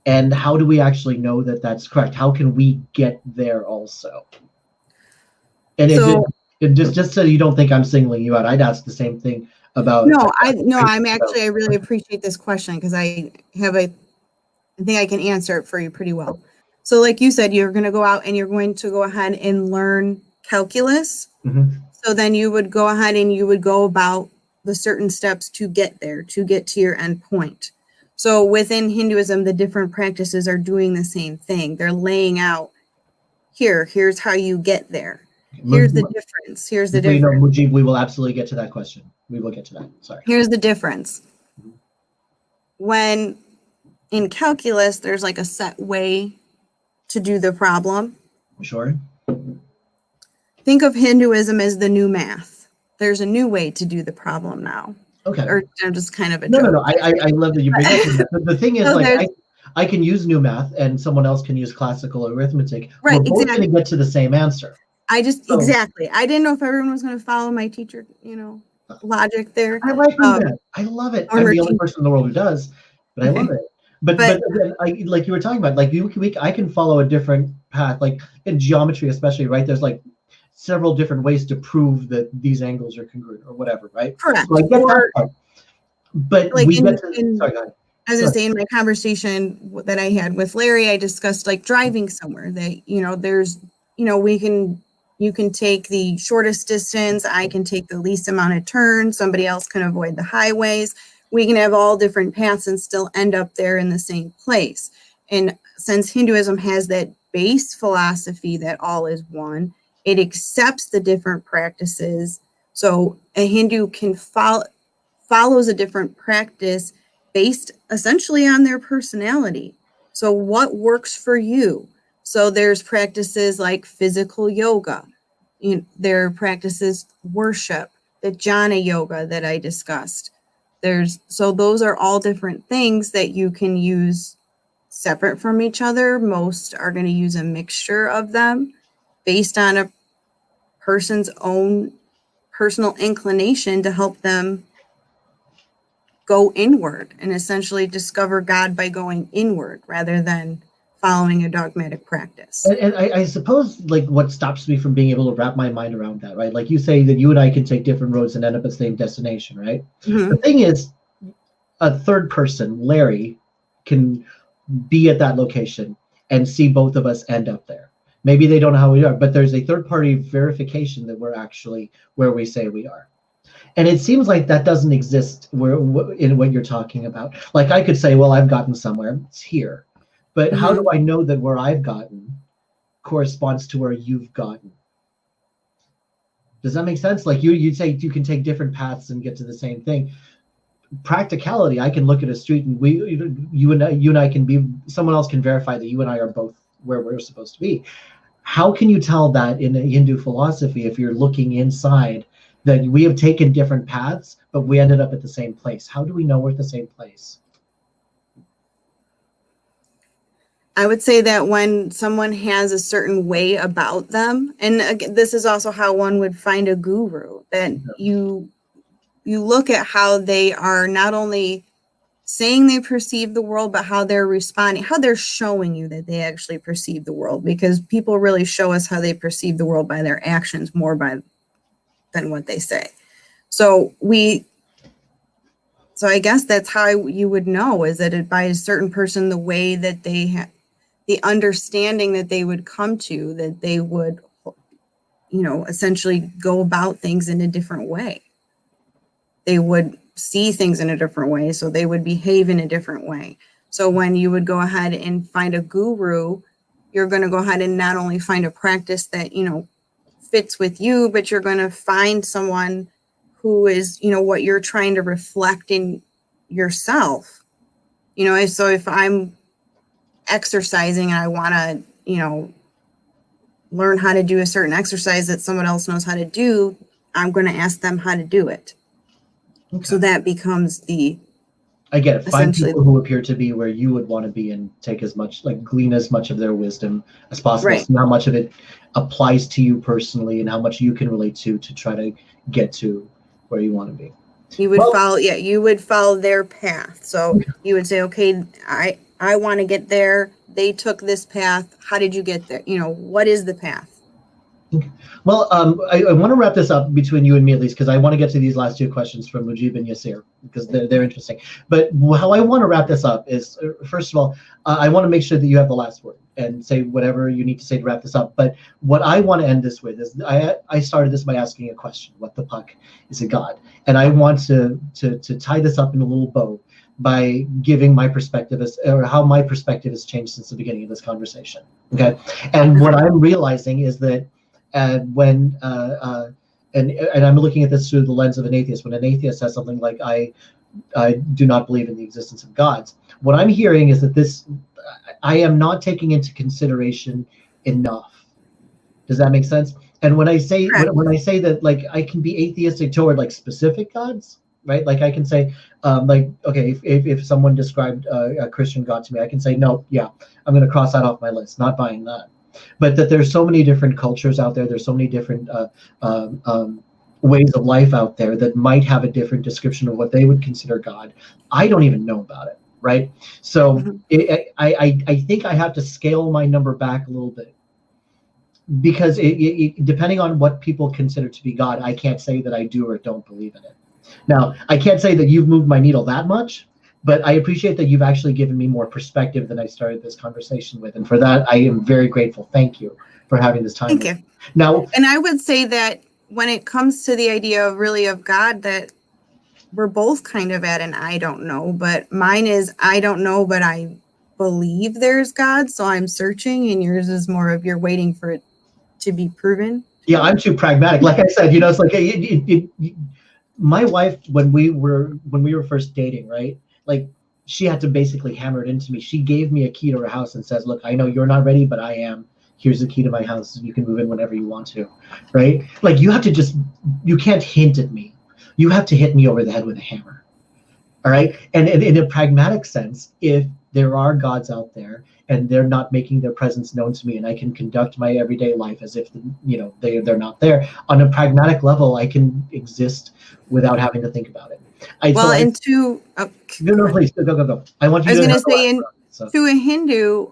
And how do we actually know that that's correct? How can we get there also? And So- just so you don't think I'm singling you out, I'd ask the same thing about. I really appreciate this question because I think I can answer it for you pretty well. So like you said, you're going to go out and you're going to go ahead and learn calculus. Mhm. So then you would go ahead and you would go about the certain steps to get there, to get to your end point. So within Hinduism, the different practices are doing the same thing. They're laying out, here's how you get there. Here's the difference. Here's the difference. Mujib, we will absolutely get to that question. We will get to that. Sorry. Here's the difference. When in calculus, there's like a set way to do the problem. Sure. Think of Hinduism as the new math. There's a new way to do the problem now. Okay. Or just kind of a joke. No. I love that you bring up that. The thing is, So like, I can use new math and someone else can use classical arithmetic. Right, We're both exactly. going to get to the same answer. Exactly. I didn't know if everyone was going to follow my teacher, logic there. I like that. I love it. I'm the only person in the world who does, but I love it. But again, like you were talking about, like I can follow a different path, like in geometry especially, right? There's like several different ways to prove that these angles are congruent or whatever, right? Correct. So I get that part. But like we in, get to, in, sorry, go ahead. I was going to say, in my conversation that I had with Larry, I discussed like driving somewhere that, there's, you can take the shortest distance. I can take the least amount of turns. Somebody else can avoid the highways. We can have all different paths and still end up there in the same place. And since Hinduism has that base philosophy that all is one, it accepts the different practices. So a Hindu can follows a different practice based essentially on their personality. So what works for you? So there's practices like physical yoga. There are practices worship, the jhana yoga that I discussed. So those are all different things that you can use separate from each other. Most are going to use a mixture of them based on a person's own personal inclination to help them go inward and essentially discover God by going inward rather than following a dogmatic practice. And I suppose, like, what stops me from being able to wrap my mind around that, right? Like you say that you and I can take different roads and end up at the same destination, right? Mm-hmm. The thing is, a third person, Larry, can be at that location and see both of us end up there. Maybe they don't know how we are, but there's a third-party verification that we're actually where we say we are. And it seems like that doesn't exist in what you're talking about. Like I could say, well, I've gotten somewhere, it's here. But how do I know that where I've gotten corresponds to where you've gotten? Does that make sense? Like you'd say you can take different paths and get to the same thing. Practicality, I can look at a street and you and I can be, someone else can verify that you and I are both where we're supposed to be. How can you tell that in a Hindu philosophy if you're looking inside that we have taken different paths, but we ended up at the same place? How do we know we're at the same place? I would say that when someone has a certain way about them, and again, this is also how one would find a guru, that you look at how they are not only saying they perceive the world, but how they're responding, how they're showing you that they actually perceive the world, because people really show us how they perceive the world by their actions more than what they say. So I guess that's how you would know, is that by a certain person, the way that they have, the understanding that they would come to, that they would, essentially go about things in a different way. They would see things in a different way, so they would behave in a different way. So when you would go ahead and find a guru, you're going to go ahead and not only find a practice that, fits with you, but you're going to find someone who is, what you're trying to reflect in yourself. So if I'm exercising and I want to, learn how to do a certain exercise that someone else knows how to do, I'm going to ask them how to do it. Okay. So that becomes I get it. Find people who appear to be where you would want to be and take as much, glean as much of their wisdom as possible. Right. So how much of it applies to you personally and how much you can relate to try to get to where you want to be. You would follow their path. So you would say, okay, I want to get there. They took this path. How did you get there? What is the path? Okay. Well, I want to wrap this up between you and me, at least, because I want to get to these last two questions from Mujib and Yasir, because they're interesting. But how I want to wrap this up is, first of all, I want to make sure that you have the last word and say whatever you need to say to wrap this up. But what I want to end this with is, I started this by asking a question: what the fuck is a god? And I want to tie this up in a little bow by giving my perspective or how my perspective has changed since the beginning of this conversation. Okay, and what I'm realizing is that when and I'm looking at this through the lens of an atheist. When an atheist says something like, I do not believe in the existence of gods, what I'm hearing is that I am not taking into consideration enough. Does that make sense? And when I say that, I can be atheistic toward specific gods, right? I can say, okay, if someone described a Christian God to me, I can say, no, yeah, I'm going to cross that off my list, not buying that. But that there's so many different cultures out there, there's so many different ways of life out there that might have a different description of what they would consider God. I don't even know about it, right? So I think I have to scale my number back a little bit, because depending on what people consider to be God, I can't say that I do or don't believe in it. Now, I can't say that you've moved my needle that much, but I appreciate that you've actually given me more perspective than I started this conversation with. And for that, I am very grateful. Thank you for having this time. Thank you. Now, and I would say that when it comes to the idea of God, that we're both kind of at an I don't know, but mine is I don't know, but I believe there's God, so I'm searching, and yours is more of you're waiting for it to be proven. Yeah, I'm too pragmatic. Like I said, it's like my wife, when we were first dating, right? She had to basically hammer it into me. She gave me a key to her house and says, look, I know you're not ready, but I am. Here's the key to my house. You can move in whenever you want to, right? You can't hint at me. You have to hit me over the head with a hammer, all right? And in a pragmatic sense, if there are gods out there and they're not making their presence known to me, and I can conduct my everyday life as if, they're not there, on a pragmatic level, I can exist without having to think about it. To a Hindu,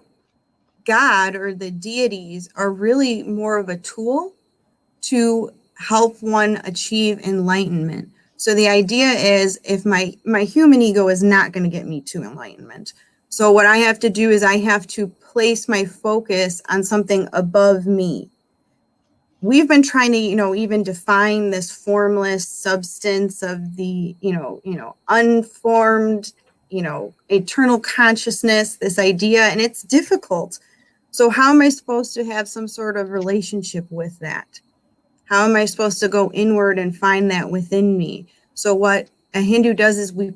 God or the deities are really more of a tool to help one achieve enlightenment. So the idea is, if my human ego is not going to get me to enlightenment, so what I have to do is I have to place my focus on something above me. We've been trying to, even define this formless substance of the, unformed, eternal consciousness, this idea, and it's difficult. So how am I supposed to have some sort of relationship with that? How am I supposed to go inward and find that within me? So what a Hindu does is we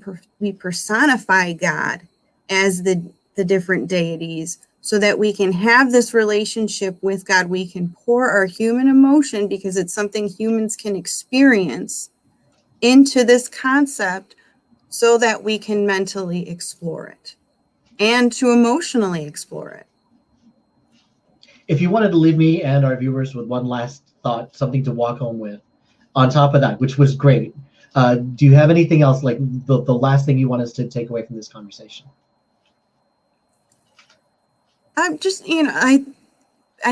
personify God as the different deities, so that we can have this relationship with God. We can pour our human emotion, because it's something humans can experience, into this concept, so that we can mentally explore it and to emotionally explore it. if you wanted to leave me and our viewers with one last thought, something to walk home with, on top of that, which was great, do you have anything else, like the last thing you want us to take away from this conversation? I'm just, I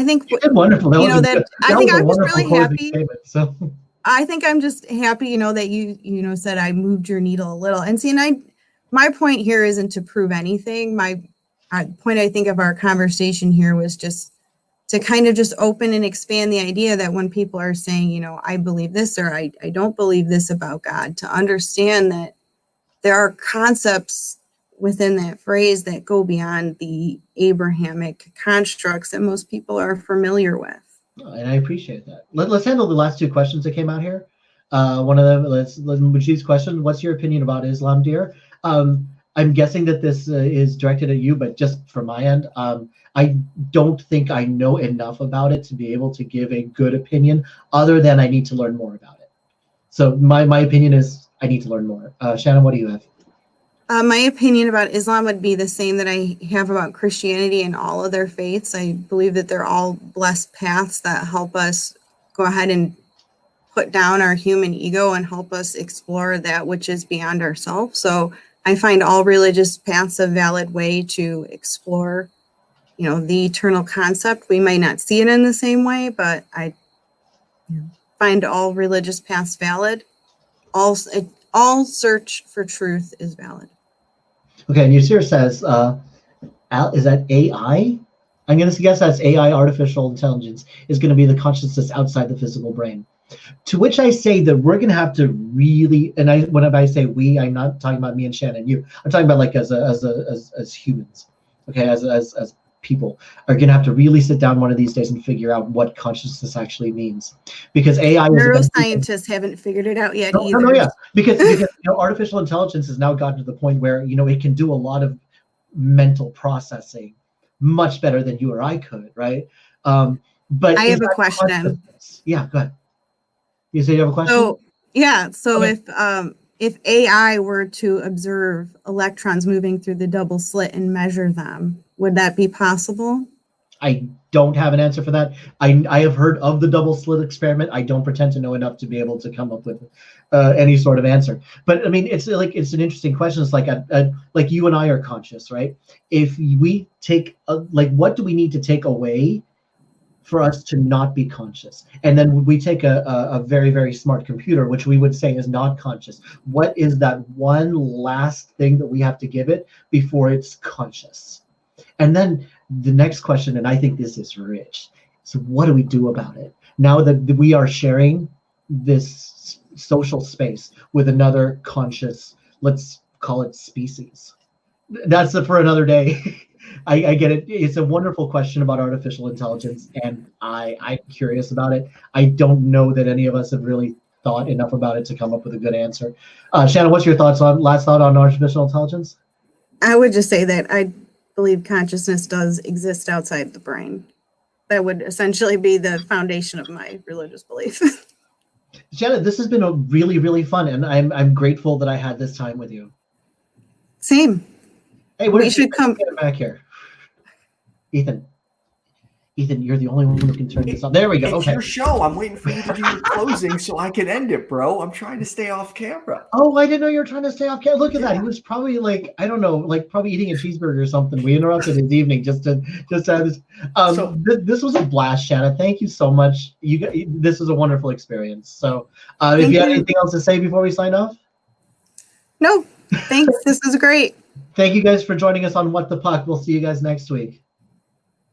think You did wonderful. That was that good. I think was a I'm just wonderful really closing happy. statement, so. I think I'm just happy, that you said I moved your needle a little. And see, my point here isn't to prove anything. My point, I think, of our conversation here was just to kind of just open and expand the idea that when people are saying, I believe this or I don't believe this about God, to understand that there are concepts within that phrase that go beyond the Abrahamic constructs that most people are familiar with. And I appreciate that. Let's handle the last two questions that came out here. One of them, let's Mujib's question. What's your opinion about Islam, dear? I'm guessing that this is directed at you, but just from my end, I don't think I know enough about it to be able to give a good opinion, other than I need to learn more about it. So my opinion is I need to learn more. Shannon, what do you have? My opinion about Islam would be the same that I have about Christianity and all other faiths. I believe that they're all blessed paths that help us go ahead and put down our human ego and help us explore that which is beyond ourselves. So I find all religious paths a valid way to explore, the eternal concept. We may not see it in the same way, but I find all religious paths valid. All search for truth is valid. Okay, and Yasir says, is that AI? I'm going to guess that's AI, artificial intelligence, is going to be the consciousness outside the physical brain. To which I say that we're going to have to really, and whenever I say we, I'm not talking about me and Shannon and you. I'm talking about like as humans, okay, as people are going to have to really sit down one of these days and figure out what consciousness actually means, because AI neuroscientists haven't figured it out yet either. No, yeah, because artificial intelligence has now gotten to the point where it can do a lot of mental processing much better than you or I could, right? But I have a question. Yeah, go ahead. You say you have a question? So okay. If AI were to observe electrons moving through the double slit and measure them, would that be possible? I don't have an answer for that. I have heard of the double slit experiment. I don't pretend to know enough to be able to come up with any sort of answer. But I mean, it's an interesting question. It's like like you and I are conscious, right? If we take what do we need to take away for us to not be conscious? And then we take a very, very smart computer, which we would say is not conscious. What is that one last thing that we have to give it before it's conscious? And then the next question, and I think this is rich. So what do we do about it? Now that we are sharing this social space with another conscious, let's call it species. That's for another day. I get it. It's a wonderful question about artificial intelligence, and I'm curious about it. I don't know that any of us have really thought enough about it to come up with a good answer. Shannon, what's your last thought on artificial intelligence? I would just say that I believe consciousness does exist outside the brain. That would essentially be the foundation of my religious belief. Jenna, this has been a really, really fun, and I'm grateful that I had this time with you. Same. Hey, we should come back here. Ethan, you're the only one who can turn this on. There we go. It's your show. I'm waiting for you to do your closing so I can end it, bro. I'm trying to stay off camera. Oh, I didn't know you were trying to stay off camera. Look at that. He was probably probably eating a cheeseburger or something. We interrupted his evening just to have this. This was a blast, Shanna. Thank you so much. This was a wonderful experience. So if you have anything else to say before we sign off? No, thanks. This was great. Thank you guys for joining us on What the Puck. We'll see you guys next week.